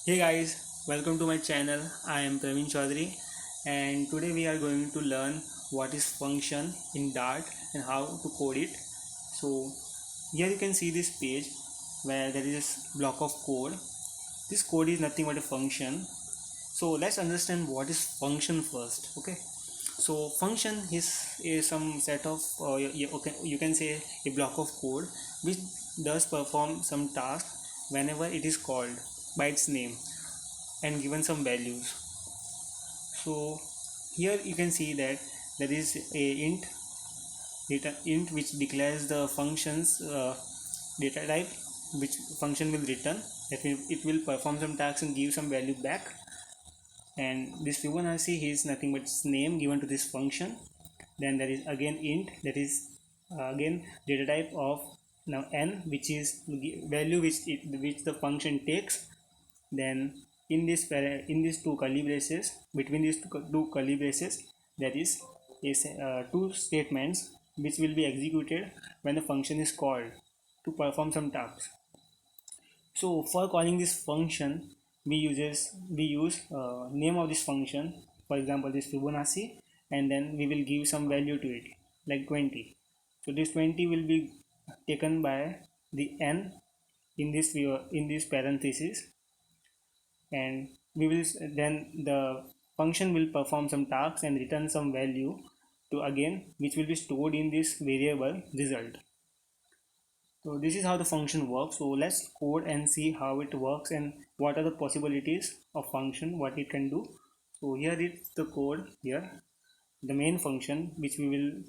Hey guys, welcome to my channel. I am Praveen Chaudhary and today we are going to learn what is function in Dart and how to code it. So here you can see this page where there is a block of code. This code is nothing but a function. So let's understand what is function first. Okay. So function is some set of you can say a block of code which does perform some task whenever it is called by its name and given some values. So here you can see that there is a int which declares the functions data type which function will return. That means it will perform some tasks and give some value back. And this Fibonacci is nothing but its name given to this function. Then there is again int, that is again data type of now n, which is value which the function takes. Then in these two curly braces, between these two curly braces, there is two statements which will be executed when the function is called to perform some tasks. So for calling this function, we use name of this function, for example this Fibonacci, and then we will give some value to it like 20. So this 20 will be taken by the n in this parenthesis, and we will then the function will perform some tasks and return some value to again which will be stored in this variable result. So this is how the function works. So let's code and see how it works and what are the possibilities of function, what it can do. So here is the code here, the main function which we will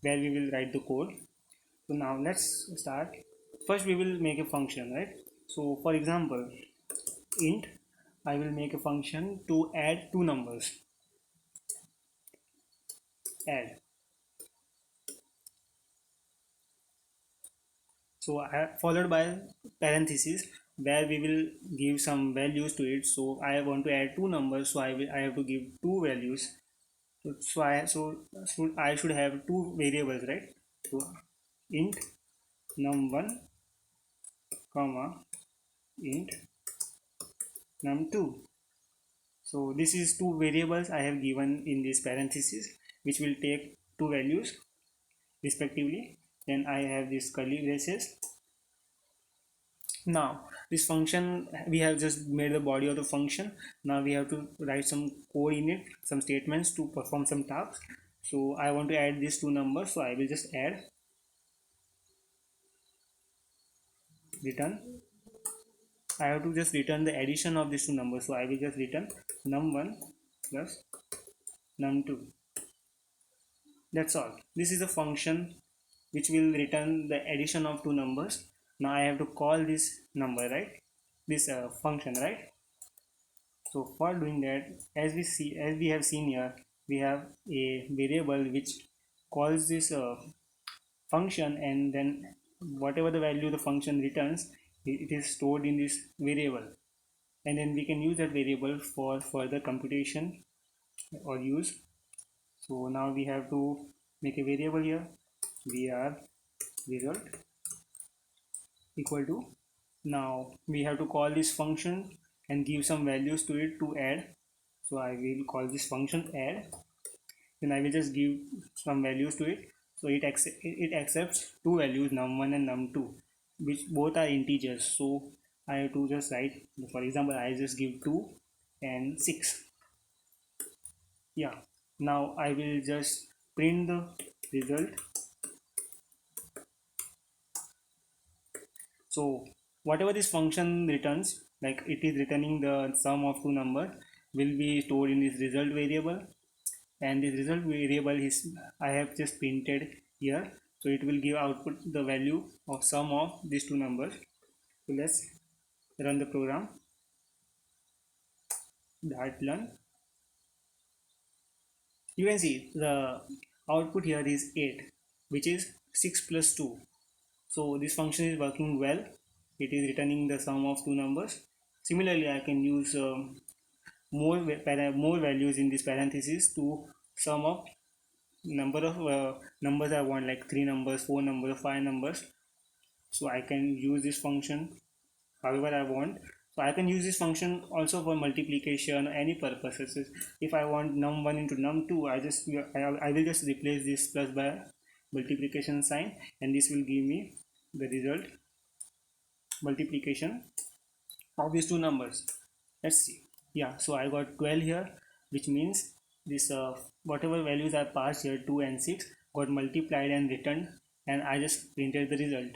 where we will write the code. So now let's start. First we will make a function, right? So for example, int, I will make a function to add two numbers. Add. So I have followed by parentheses where we will give some values to it. So I want to add two numbers, so I have to give two values. So I should have two variables, right? So int num1 comma int num2. So this is two variables I have given in this parenthesis which will take two values respectively. Then I have this curly braces. Now this function, we have just made the body of the function. Now we have to write some code in it, some statements to perform some tasks. So I want to add these two numbers, so I will just add return. I have to just return the addition of these two numbers, so I will just return num1 plus num2. That's all. This is a function which will return the addition of two numbers. Now I have to call this number, right? This function, right? So for doing that, as we have seen here, we have a variable which calls this function, and then whatever the value the function returns, it is stored in this variable, and then we can use that variable for further computation or use. So now we have to make a variable here. We are result equal to, now we have to call this function and give some values to it to add. So I will call this function add, then I will just give some values to it. So it accepts two values, num1 and num2, which both are integers. So I have to just write, for example, I just give 2 and 6. Yeah, now I will just print the result. So whatever this function returns, like it is returning the sum of two numbers, will be stored in this result variable, and this result variable is I have just printed here. So it will give output the value of sum of these two numbers. So let's run the program. Dart learn. You can see the output here is 8, which is 6 plus 2. So this function is working well. It is returning the sum of two numbers. Similarly, I can use more values in this parenthesis to sum up number of numbers I want, like 3 numbers, 4 numbers, 5 numbers. So I can use this function however I want. So I can use this function also for multiplication or any purposes. If I want num1 into num2, I will just replace this plus by multiplication sign, and this will give me the result multiplication of these two numbers. Let's see. Yeah, so I got 12 here, which means this whatever values I passed here, 2 and 6, got multiplied and returned, and I just printed the result.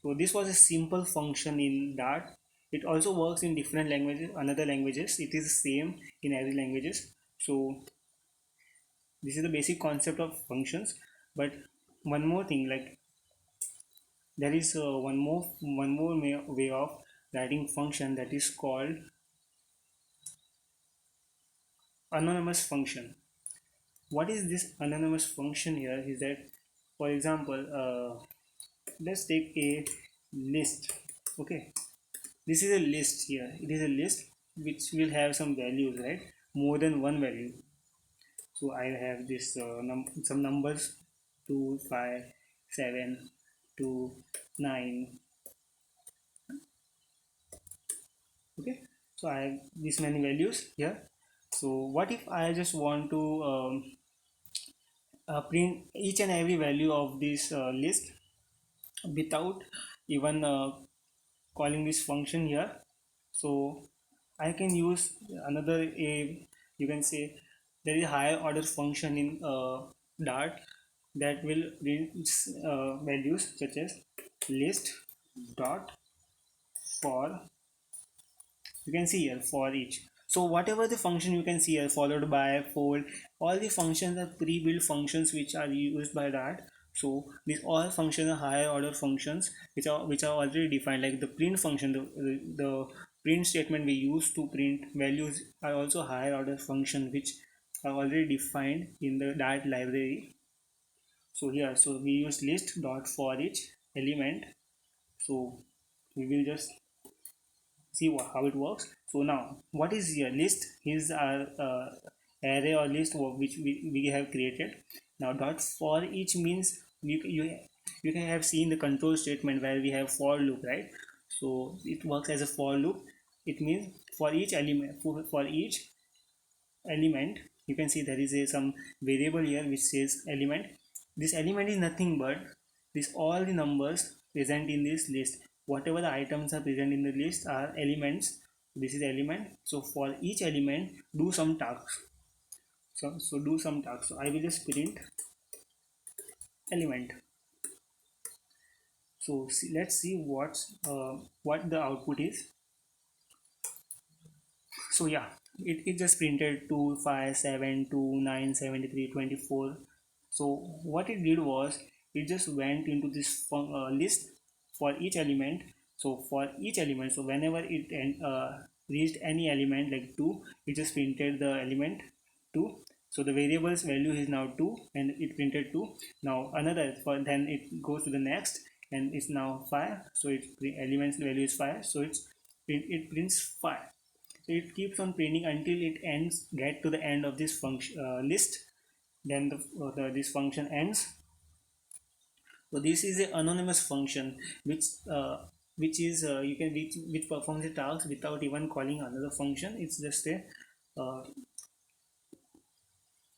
So this was a simple function in Dart. It also works in different languages, another languages. It is the same in every languages. So this is the basic concept of functions. But one more thing, like there is one more way of writing function, that is called anonymous function. What is this anonymous function here is that, for example, let's take a list. Okay, this is a list here. It is a list which will have some values, right? More than one value. So I have this some numbers 2, 5, 7, 2, 9. Okay, so I have this many values here. So what if I just want to print each and every value of this list without even calling this function here? So I can use another a, you can say, there is a higher order function in Dart that will print values such as list dot for, you can see here, for each. So whatever the function you can see here, followed by, fold, all the functions are pre-built functions which are used by Dart. So these all functions are higher order functions which are already defined, like the print function, the print statement we use to print values are also higher order function which are already defined in the Dart library. So here, so we use list dot for each element. So we will just see how it works. So now what is your list? Is our array or list which we have created. Now dot for each means you can have seen the control statement where we have for loop, right? So it works as a for loop. It means for each element, for each element, you can see there is some variable here which says element. This element is nothing but this all the numbers present in this list. Whatever the items are present in the list are elements. This is element. So for each element, do some tasks. So do some tasks. So I will just print element. So let's see what the output is. So yeah, it just printed 2, 5, 7, 2, 9, 73, 24. So what it did was it just went into this list for each element. So for each element, so whenever it reached any element like 2, it just printed the element 2. So the variable's value is now 2 and it printed 2. Now another, for then it goes to the next and it's now 5. So its element's value is 5, so it prints 5. So it keeps on printing until it get to the end of this function list. Then this function ends. So this is an anonymous function which is you can which performs a task without even calling another function. It's just a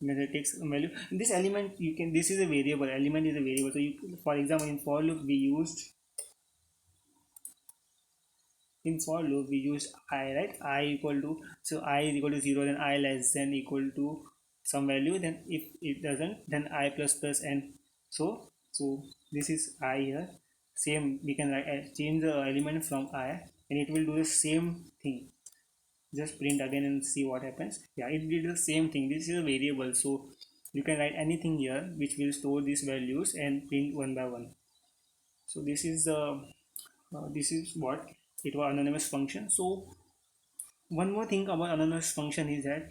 it takes a value. This element, you can, this is a variable, element is a variable. So you, for example, in for loop we used I, right? I equal to, so I is equal to 0, then I less than equal to some value, then if it doesn't, then I plus plus n. So this is I here. Same, we can change the element from I and it will do the same thing. Just print again and see what happens. Yeah, it did the same thing. This is a variable, so you can write anything here which will store these values and print one by one. So this is what it was, anonymous function. So one more thing about anonymous function is that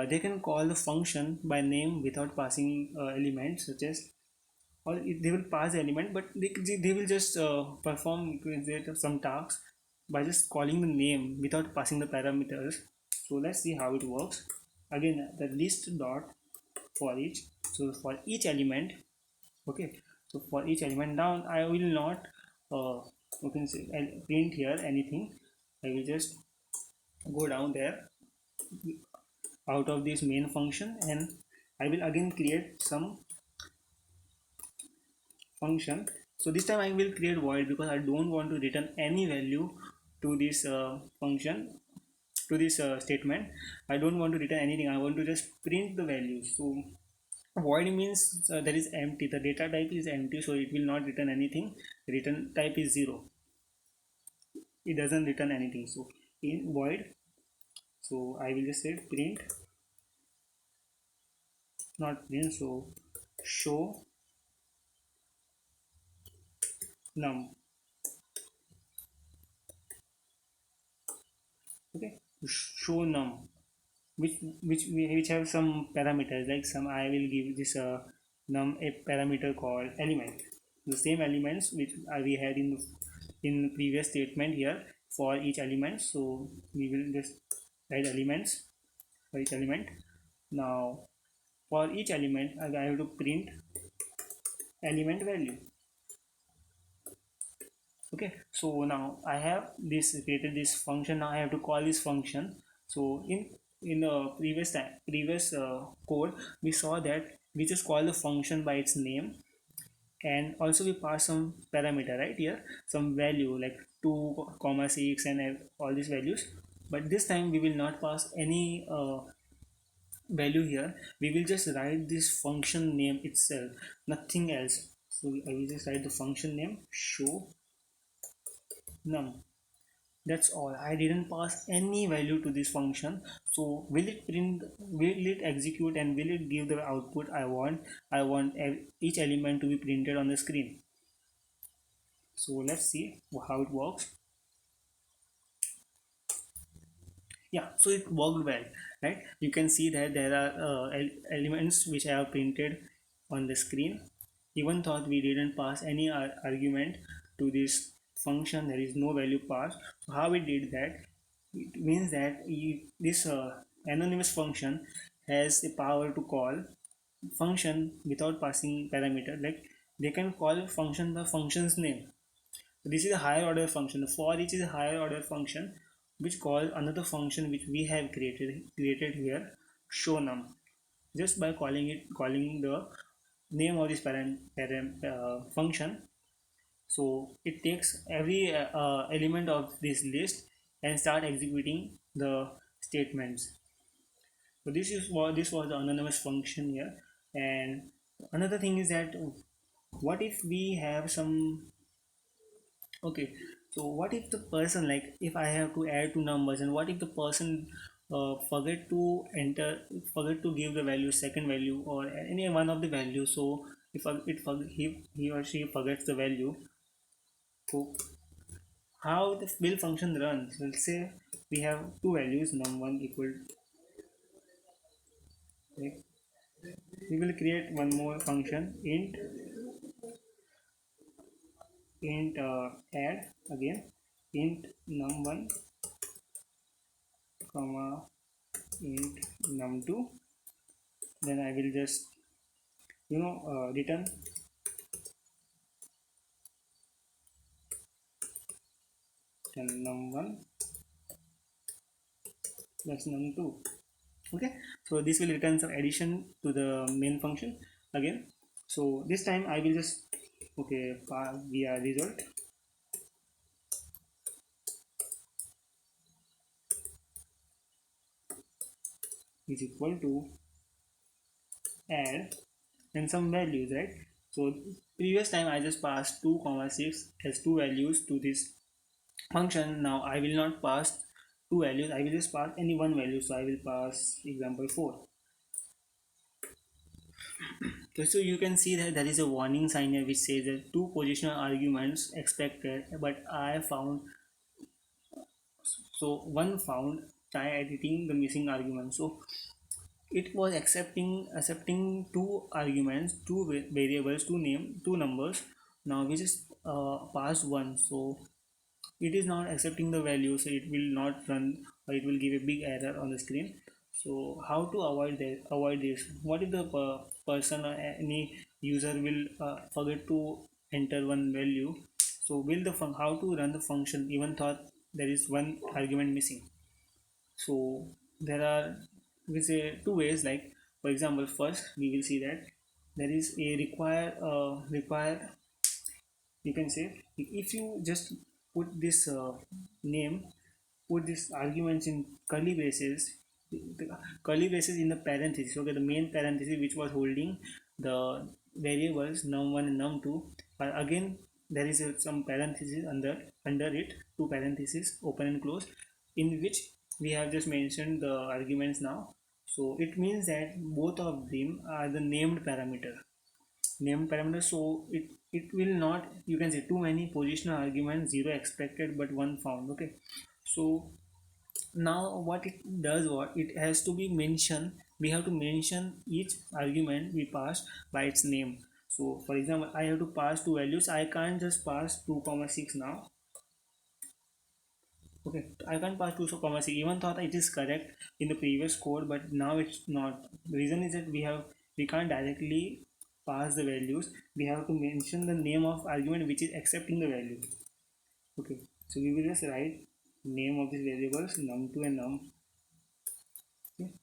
they can call the function by name without passing elements, such as, or they will pass the element, but they will just perform some tasks by just calling the name without passing the parameters. So let's see how it works. Again, the list dot for each, so for each element. Okay, so for each element, now I will not you can say print here anything. I will just go down there out of this main function, and I will again create some function. So this time I will create void because I don't want to return any value to this function, to this statement. I don't want to return anything, I want to just print the value. So void means that is empty, the data type is empty, so it will not return anything. Return type is 0, it doesn't return anything. So in void, so I will just say print, not print, so show num. Okay, show num, which have some parameters, like some I will give this num a parameter called element, the same elements which we had in previous statement here for each element. So we will just write elements for each element. Now for each element I have to print element value. Okay, so now I have this created this function, now I have to call this function. So in the previous code, we saw that we just call the function by its name, and also we pass some parameter right here, some value like 2 comma 6 and all these values. But this time we will not pass any value here, we will just write this function name itself, nothing else. So I will just write the function name show num. That's all, I didn't pass any value to this function. So will it print, will it execute, and will it give the output I want? I want each element to be printed on the screen. So let's see how it works. Yeah, so it worked well, right? You can see that there are elements which I have printed on the screen, even though we didn't pass any argument to this function, there is no value passed. So how we did that, it means that this anonymous function has the power to call function without passing parameter, like they can call function by function's name. This is a higher order function. For each is a higher order function which call another function which we have created here, show num. Just by calling the name of this function, so it takes every element of this list and start executing the statements. So this was the anonymous function here. And another thing is that what if we have some, okay, so what if the person, like if I have to add two numbers, and what if the person forget to enter, forget to give the value, second value, or any one of the values. So if he or she forgets the value, so how the will function runs? Let's say we have two values, num1 equal, like, we will create one more function, int add again, int num1 comma int num2. Then I will just return num1 plus num2. Okay, so this will return some addition to the main function again. So this time I will just, okay, via result is equal to add and some values, right? So previous time I just passed 2 comma 6 as two values to this function. Now I will not pass two values, I will just pass any one value. So I will pass example 4. So you can see that there is a warning sign here which says that two positional arguments expected, but I found, so one found, try editing the missing argument. So it was accepting two arguments, two variables, two numbers. Now we just pass one, so it is not accepting the value, so it will not run, or it will give a big error on the screen. So how to avoid this? What if the person or any user will forget to enter one value? So will the how to run the function even thought there is one argument missing. So there are, we say, two ways. Like for example, first we will see that there is a require, you can say, if you just put this name, put this arguments in curly braces, the curly braces in the parenthesis, okay, the main parenthesis which was holding the variables num1 and num2, again there is some parenthesis under it, two parentheses open and close, in which we have just mentioned the arguments now. So it means that both of them are the named parameter, named parameter. So it will not, you can say, too many positional arguments, zero expected but one found, okay. So now what it does, what it has to be mentioned, we have to mention each argument we pass by its name. So for example, I have to pass two values, I can't just pass 2 comma 6 now, okay. I can't pass 2 comma 6 even thought it is correct in the previous code, but now it's not. The reason is that we can't directly pass the values, we have to mention the name of argument which is accepting the value, okay. So we will just write name of these variables num2 and okay,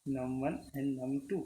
num1 and num2.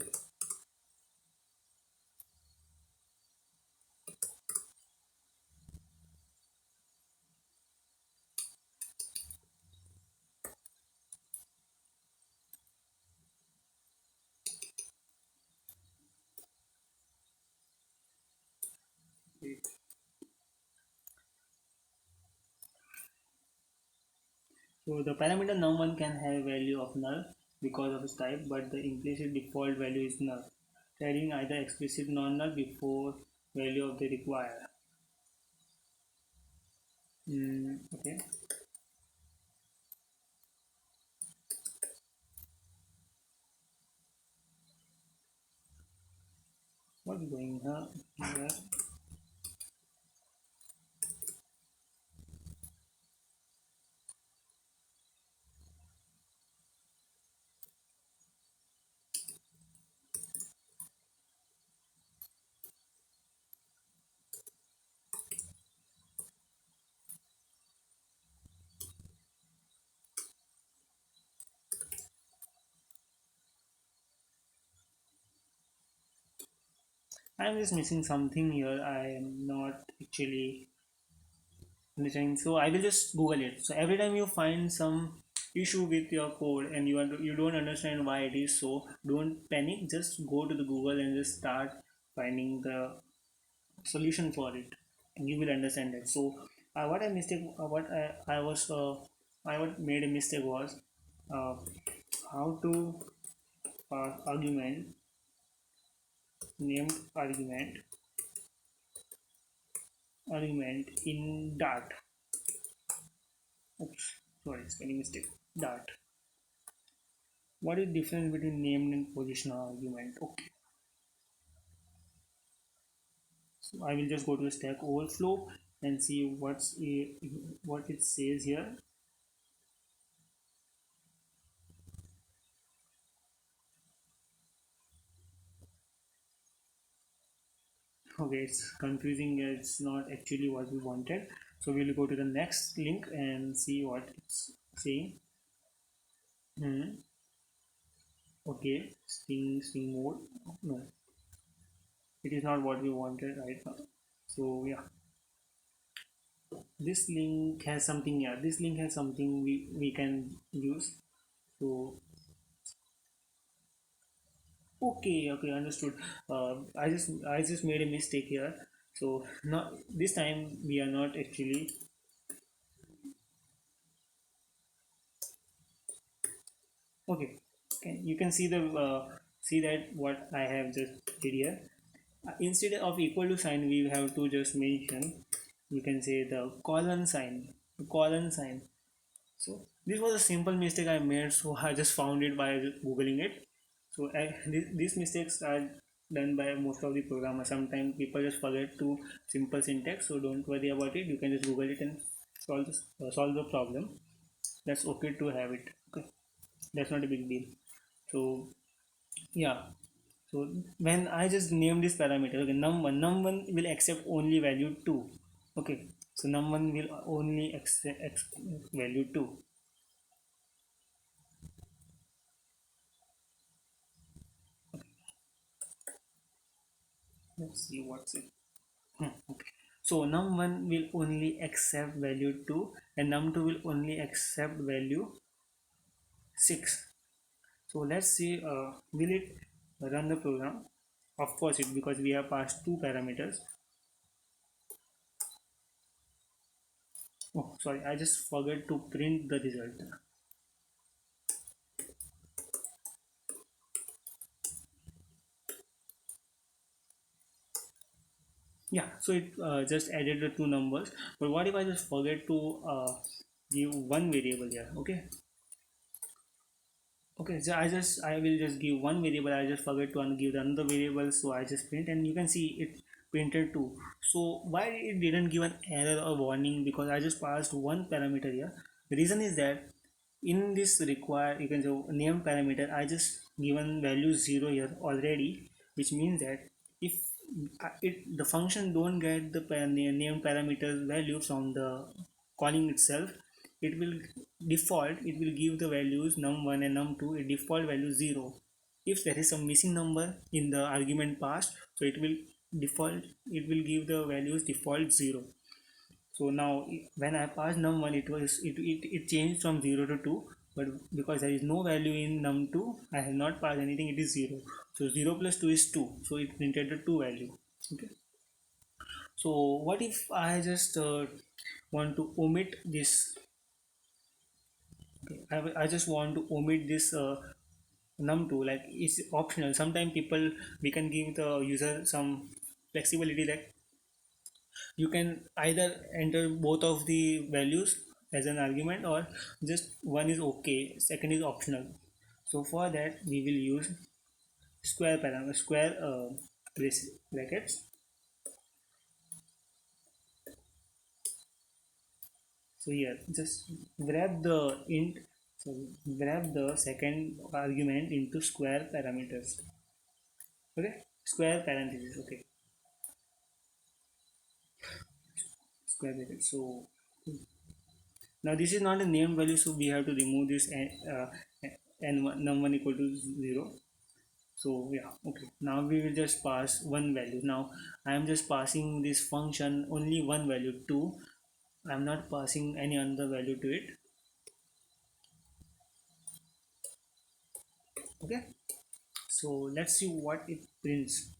So the parameter num1 can have a value of null because of its type, but the implicit default value is null, carrying either explicit non-null before value of the require. Okay. What's going on here? I'm just missing something here. I am not actually understanding. So I will just Google it. So every time you find some issue with your code and you don't understand why it is so, don't panic. Just go to the Google and just start finding the solution for it, and you will understand it. So what I mistake, what I was I what made a mistake was uh, how to argument, named argument in Dart. Oops, sorry, spelling mistake. Dart. What is difference between named and positional argument? Okay, so I will just go to Stack Overflow and see what it says here. Okay, it's confusing, it's not actually what we wanted. So we'll go to the next link and see what it's saying. Okay, string mode, no, it is not what we wanted right now. So yeah, this link has something, yeah, this link has something we can use. So okay, understood. I just made a mistake here. So not this time, we are not actually, okay. You can see the see that what I have just did here. Instead of equal to sign, we have to just mention, you can say, the colon sign. So this was a simple mistake I made, so I just found it by googling it. So these mistakes are done by most of the programmers. Sometimes people just forget to simple syntax, so don't worry about it. You can just google it and solve the problem. That's okay to have it. Okay, that's not a big deal. So yeah, So when I just name this parameter, okay, num1 will accept only value 2. Okay, so num1 will only accept value 2. Let's see what's it. Okay. So num1 will only accept value 2 and num2 will only accept value 6. So let's see, will it run the program? Of course it, because we have passed two parameters. Oh sorry, I just forgot to print the result. Yeah, so it just added the two numbers. But what if I just forget to give one variable here? Okay, so I will just give one variable. I just forget to give another variable, so I just print, and you can see it printed two. So why it didn't give an error or warning? Because I just passed one parameter here. The reason is that in this require, you can say, name parameter, I just given value 0 here already, which means that if the function don't get the name parameter value from the calling itself, it will default, it will give the values num1 and num2 a default value 0. If there is some missing number in the argument passed, so it will default, it will give the values default 0. So now when I passed num1, it changed from 0 to 2, but because there is no value in num2, I have not passed anything, it is 0. So 0 plus 2 is 2, so it printed the 2 value. Okay, so what if I just want to omit this? Okay, I just want to omit this num2, like it's optional. Sometimes people, we can give the user some flexibility that you can either enter both of the values as an argument, or just one is okay, second is optional. So for that we will use square parameter, square brackets. So here just wrap the int, so wrap the second argument into square parameters. Okay, square parentheses. Okay, square bracket. So now this is not a named value, so we have to remove this and num1 equal to 0. So yeah, okay, now we will just pass one value. Now I am just passing this function only one value 2. I am not passing any other value to it. Okay, so let's see what it prints.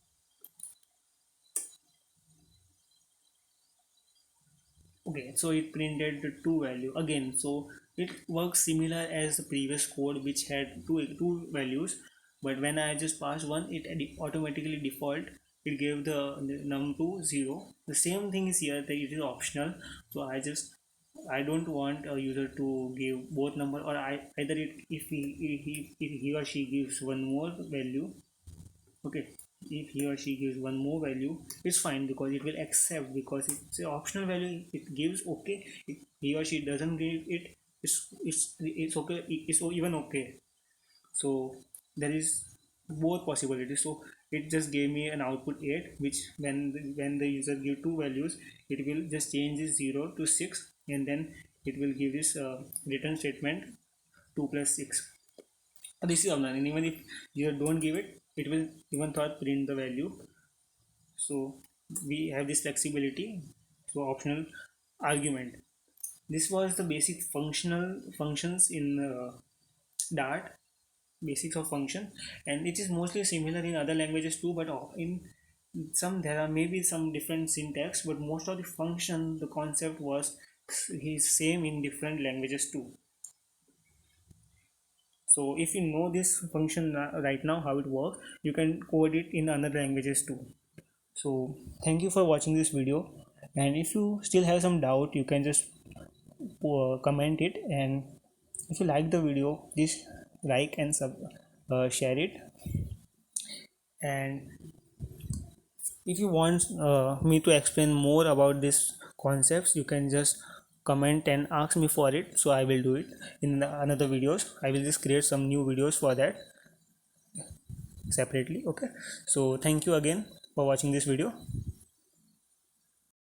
Okay, so it printed the two value again. So it works similar as the previous code, which had two values, but when I just passed one, it automatically default, it gave the num2 0. The same thing is here, that it is optional. So I don't want a user to give both number, or I either it, if he or she gives one more value. Okay, if he or she gives one more value, it's fine, because it will accept, because it's an optional value, it gives okay. If he or she doesn't give it, it's okay, it's even okay. So there is both possibilities. So it just gave me an output 8, which when the user give two values, it will just change this 0 to 6, and then it will give this return statement 2 plus 6. This is optional, and even if you don't give it, it will even thought print the value. So we have this flexibility. So optional argument, this was the basic functional functions in Dart, basics of function. And it is mostly similar in other languages too, but in some there are maybe some different syntax, but most of the function, the concept was is same in different languages too. So if you know this function right now how it works, you can code it in other languages too. So thank you for watching this video, and if you still have some doubt, you can just comment it. And if you like the video, please like and share it. And if you want me to explain more about these concepts, you can just comment and ask me for it, so I will do it in another videos. I will just create some new videos for that. separately. Okay, so thank you again for watching this video.